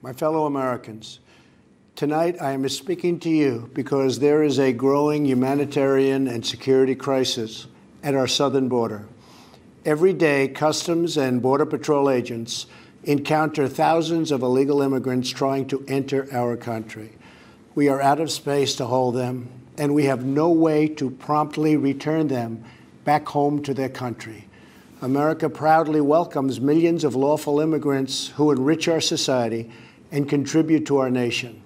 My fellow Americans, tonight I am speaking to you because there is a growing humanitarian and security crisis at our southern border. Every day, Customs and Border Patrol agents encounter thousands of illegal immigrants trying to enter our country. We are out of space to hold them, and we have no way to promptly return them back home to their country. America proudly welcomes millions of lawful immigrants who enrich our society and contribute to our nation.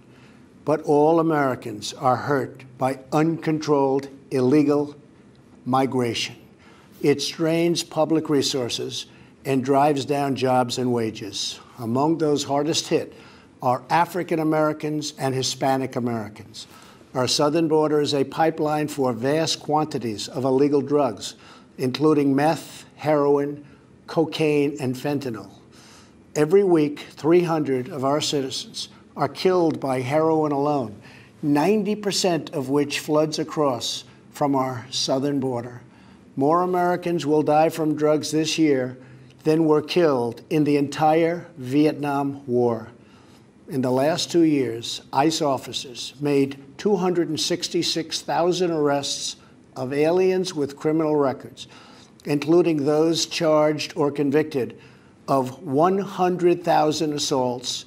But all Americans are hurt by uncontrolled illegal migration. It strains public resources and drives down jobs and wages. Among those hardest hit are African Americans and Hispanic Americans. Our southern border is a pipeline for vast quantities of illegal drugs, including meth, heroin, cocaine, and fentanyl. Every week, 300 of our citizens are killed by heroin alone, 90% of which floods across from our southern border. More Americans will die from drugs this year than were killed in the entire Vietnam War. In the last 2 years, ICE officers made 266,000 arrests of aliens with criminal records, including those charged or convicted of 100,000 assaults,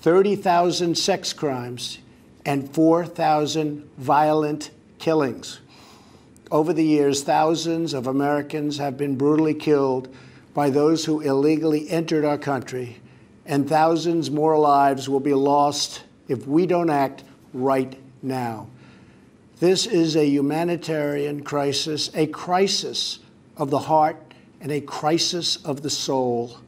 30,000 sex crimes, and 4,000 violent killings. Over the years, thousands of Americans have been brutally killed by those who illegally entered our country, and thousands more lives will be lost if we don't act right now. This is a humanitarian crisis, a crisis of the heart and a crisis of the soul.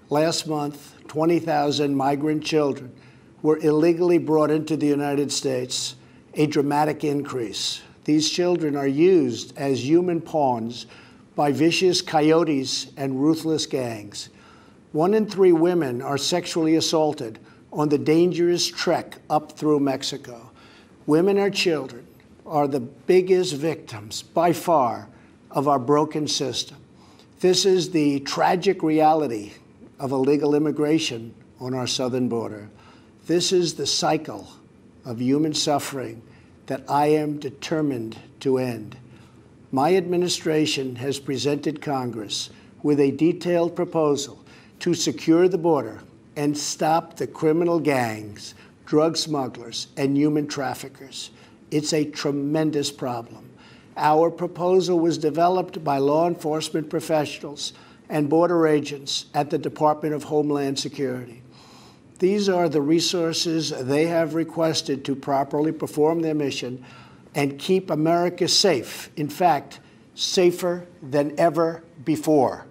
Last month, 20,000 migrant children were illegally brought into the United States, a dramatic increase. These children are used as human pawns by vicious coyotes and ruthless gangs. 1 in 3 women are sexually assaulted on the dangerous trek up through Mexico. Women and children are the biggest victims, by far, of our broken system. This is the tragic reality of illegal immigration on our southern border. This is the cycle of human suffering that I am determined to end. My administration has presented Congress with a detailed proposal to secure the border and stop the criminal gangs, drug smugglers, and human traffickers. It's a tremendous problem. Our proposal was developed by law enforcement professionals and border agents at the Department of Homeland Security. These are the resources they have requested to properly perform their mission and keep America safe, in fact, safer than ever before.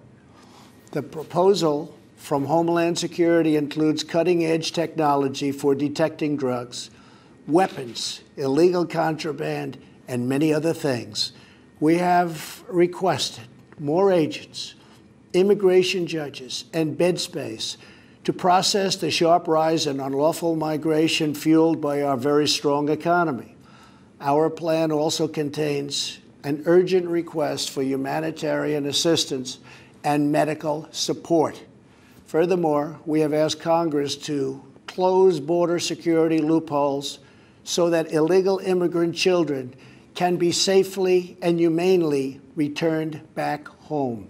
The proposal from Homeland Security includes cutting-edge technology for detecting drugs, weapons, illegal contraband, and many other things. We have requested more agents, immigration judges, and bed space to process the sharp rise in unlawful migration fueled by our very strong economy. Our plan also contains an urgent request for humanitarian assistance and medical support. Furthermore, we have asked Congress to close border security loopholes so that illegal immigrant children can be safely and humanely returned back home.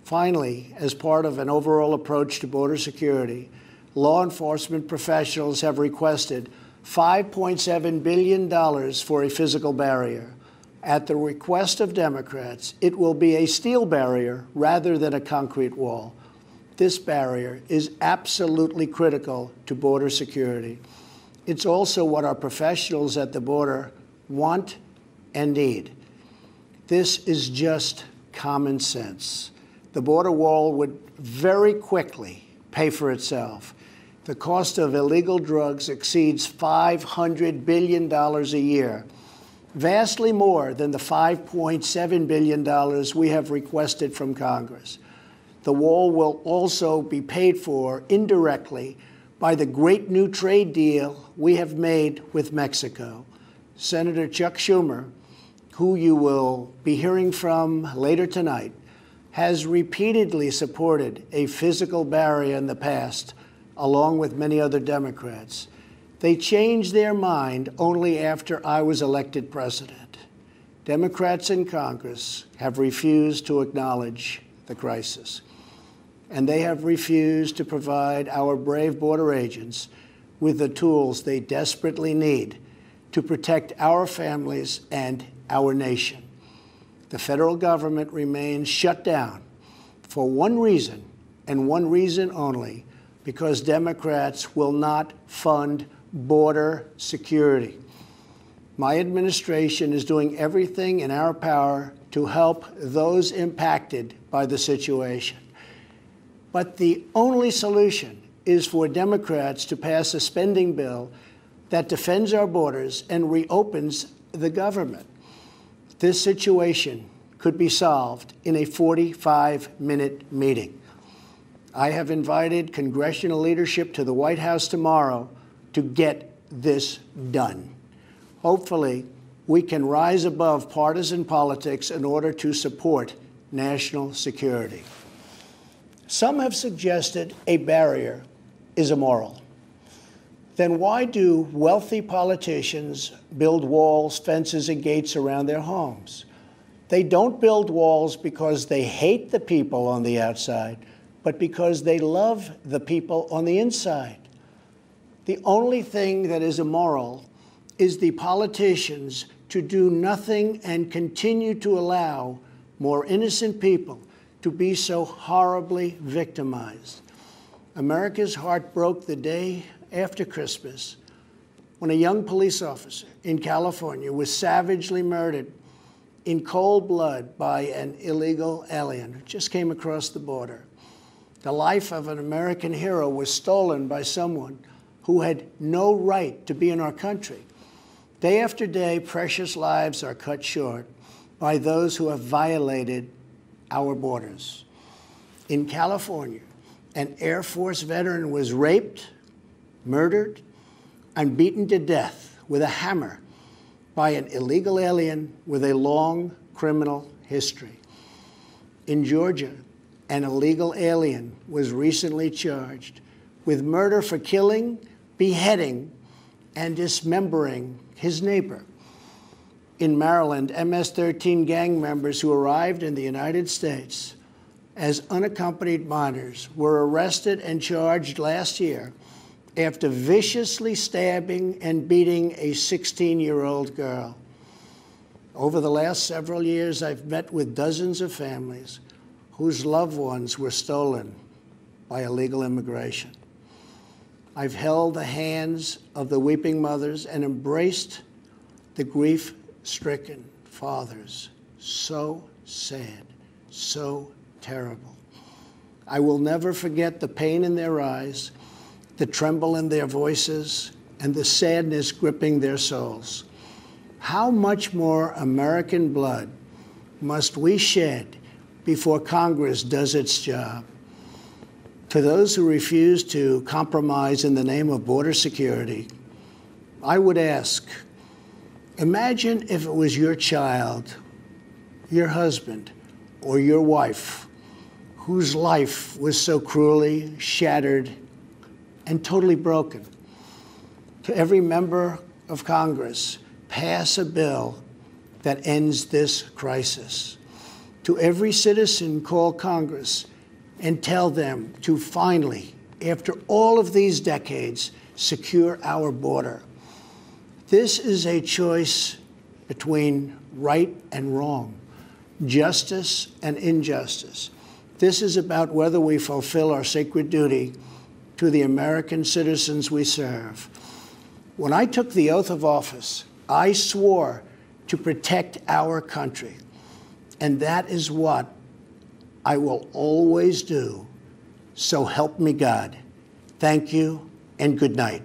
Finally, as part of an overall approach to border security, law enforcement professionals have requested $5.7 billion for a physical barrier. At the request of Democrats, it will be a steel barrier rather than a concrete wall. This barrier is absolutely critical to border security. It's also what our professionals at the border want and need. This is just common sense. The border wall would very quickly pay for itself. The cost of illegal drugs exceeds $500 billion a year, vastly more than the $5.7 billion we have requested from Congress. The wall will also be paid for indirectly by the great new trade deal we have made with Mexico. Senator Chuck Schumer, who you will be hearing from later tonight, has repeatedly supported a physical barrier in the past, along with many other Democrats. They changed their mind only after I was elected president. Democrats in Congress have refused to acknowledge the crisis, and they have refused to provide our brave border agents with the tools they desperately need to protect our families and our nation. The federal government remains shut down for one reason, and one reason only, because Democrats will not fund border security. My administration is doing everything in our power to help those impacted by the situation. But the only solution is for Democrats to pass a spending bill that defends our borders and reopens the government. This situation could be solved in a 45-minute meeting. I have invited congressional leadership to the White House tomorrow to get this done. Hopefully, we can rise above partisan politics in order to support national security. Some have suggested a barrier is immoral. Then why do wealthy politicians build walls, fences, and gates around their homes? They don't build walls because they hate the people on the outside, but because they love the people on the inside. The only thing that is immoral is the politicians to do nothing and continue to allow more innocent people to be so horribly victimized. America's heart broke the day after Christmas when a young police officer in California was savagely murdered in cold blood by an illegal alien who just came across the border. The life of an American hero was stolen by someone who had no right to be in our country. Day after day, precious lives are cut short by those who have violated our borders. In California, an Air Force veteran was raped, murdered, and beaten to death with a hammer by an illegal alien with a long criminal history. In Georgia, an illegal alien was recently charged with murder for killing, beheading, and dismembering his neighbor. In Maryland, MS-13 gang members who arrived in the United States as unaccompanied minors were arrested and charged last year after viciously stabbing and beating a 16-year-old girl. Over the last several years, I've met with dozens of families whose loved ones were stolen by illegal immigration. I've held the hands of the weeping mothers and embraced the grief-stricken fathers. So sad, so terrible. I will never forget the pain in their eyes, the tremble in their voices, and the sadness gripping their souls. How much more American blood must we shed before Congress does its job? To those who refuse to compromise in the name of border security, I would ask, imagine if it was your child, your husband, or your wife whose life was so cruelly shattered and totally broken. To every member of Congress, pass a bill that ends this crisis. To every citizen, call Congress and tell them to finally, after all of these decades, secure our border. This is a choice between right and wrong, justice and injustice. This is about whether we fulfill our sacred duty to the American citizens we serve. When I took the oath of office, I swore to protect our country, and that is what I will always do. So help me God. Thank you and good night.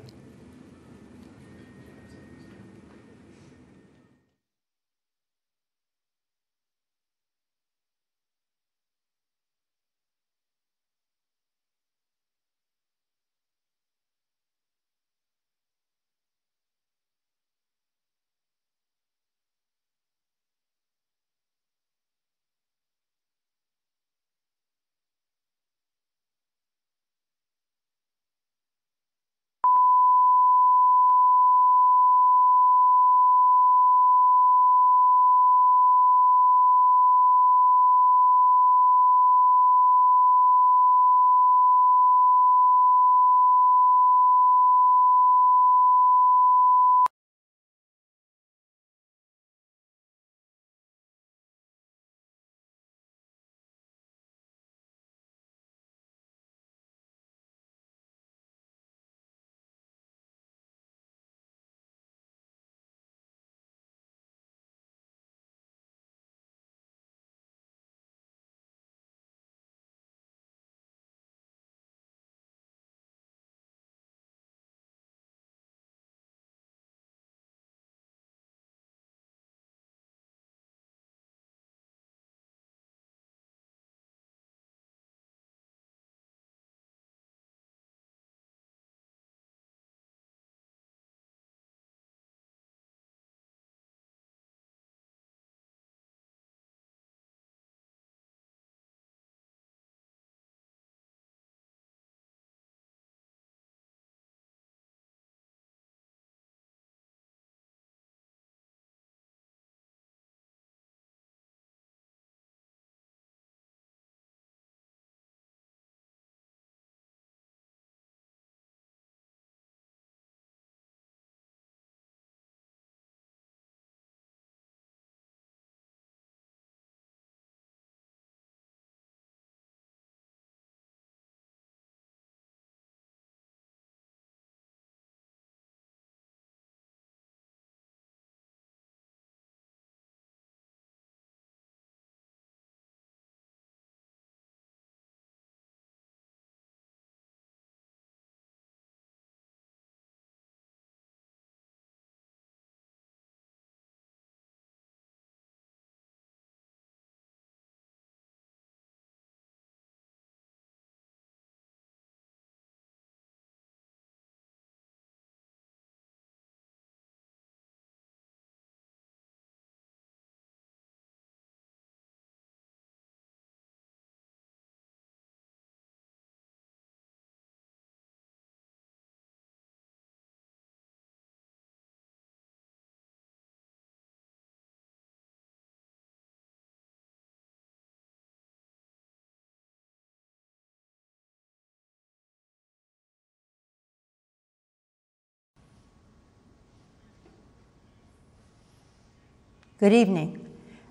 Good evening.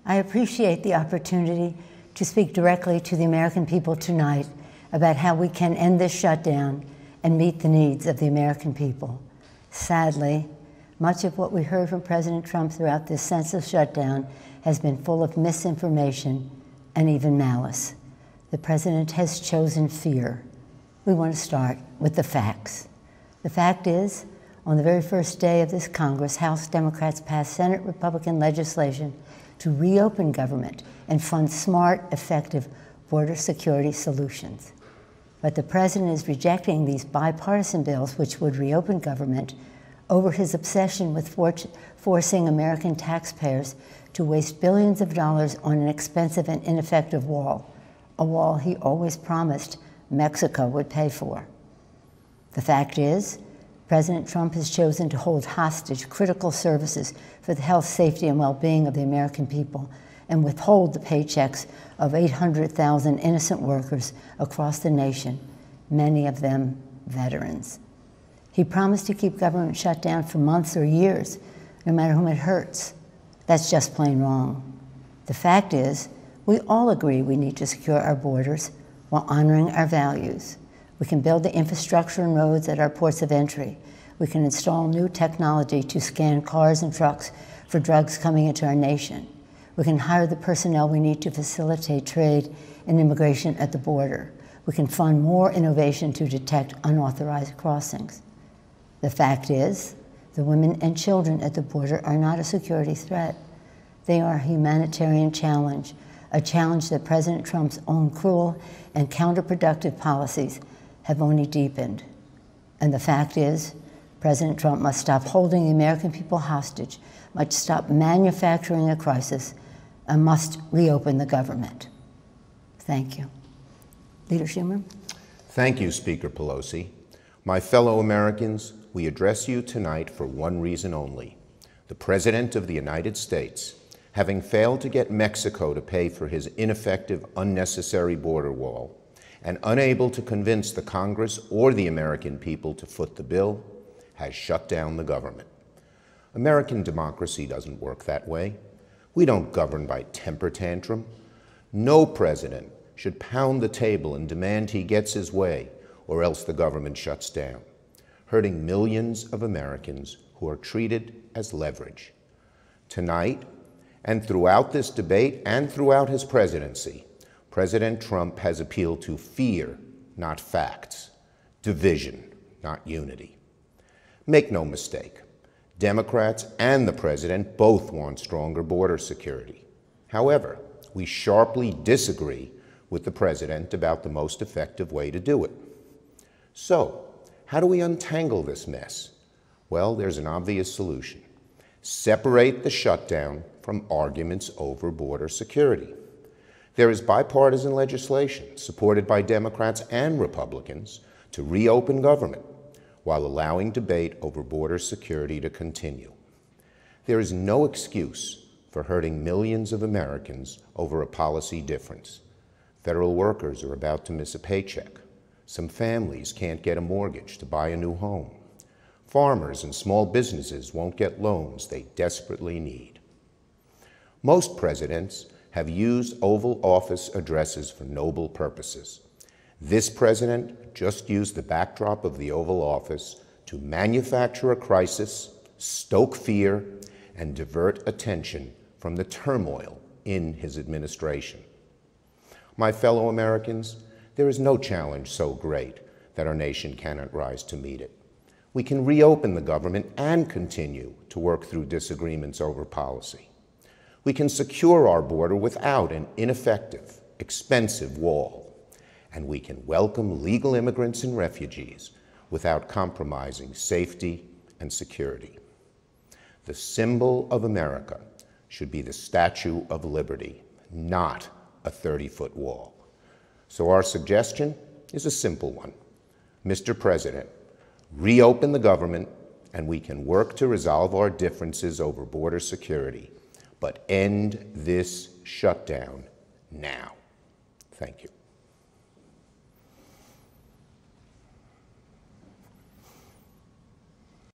I appreciate the opportunity to speak directly to the American people tonight about how we can end this shutdown and meet the needs of the American people. Sadly, much of what we heard from President Trump throughout this senseless shutdown has been full of misinformation and even malice. The president has chosen fear. We want to start with the facts. The fact is, on the very first day of this Congress, House Democrats passed Senate Republican legislation to reopen government and fund smart, effective border security solutions. But the president is rejecting these bipartisan bills which would reopen government over his obsession with forcing American taxpayers to waste billions of dollars on an expensive and ineffective wall, a wall he always promised Mexico would pay for. The fact is, President Trump has chosen to hold hostage critical services for the health, safety, and well-being of the American people and withhold the paychecks of 800,000 innocent workers across the nation, many of them veterans. He promised to keep government shut down for months or years, no matter whom it hurts. That's just plain wrong. The fact is, we all agree we need to secure our borders while honoring our values. We can build the infrastructure and roads at our ports of entry. We can install new technology to scan cars and trucks for drugs coming into our nation. We can hire the personnel we need to facilitate trade and immigration at the border. We can fund more innovation to detect unauthorized crossings. The fact is, the women and children at the border are not a security threat. They are a humanitarian challenge, a challenge that President Trump's own cruel and counterproductive policies have only deepened. And the fact is, President Trump must stop holding the American people hostage, must stop manufacturing a crisis, and must reopen the government. Thank you. Leader Schumer? Thank you, Speaker Pelosi. My fellow Americans, we address you tonight for one reason only. The President of the United States, having failed to get Mexico to pay for his ineffective, unnecessary border wall, and unable to convince the Congress or the American people to foot the bill, has shut down the government. American democracy doesn't work that way. We don't govern by temper tantrum. No president should pound the table and demand he gets his way, or else the government shuts down, hurting millions of Americans who are treated as leverage. Tonight, and throughout this debate and throughout his presidency, President Trump has appealed to fear, not facts, division, not unity. Make no mistake, Democrats and the president both want stronger border security. However, we sharply disagree with the president about the most effective way to do it. So, how do we untangle this mess? Well, there's an obvious solution. Separate the shutdown from arguments over border security. There is bipartisan legislation supported by Democrats and Republicans to reopen government while allowing debate over border security to continue. There is no excuse for hurting millions of Americans over a policy difference. Federal workers are about to miss a paycheck. Some families can't get a mortgage to buy a new home. Farmers and small businesses won't get loans they desperately need. Most presidents have used Oval Office addresses for noble purposes. This president just used the backdrop of the Oval Office to manufacture a crisis, stoke fear, and divert attention from the turmoil in his administration. My fellow Americans, there is no challenge so great that our nation cannot rise to meet it. We can reopen the government and continue to work through disagreements over policy. We can secure our border without an ineffective, expensive wall. And we can welcome legal immigrants and refugees without compromising safety and security. The symbol of America should be the Statue of Liberty, not a 30-foot wall. So our suggestion is a simple one. Mr. President, reopen the government and we can work to resolve our differences over border security, but end this shutdown now. Thank you.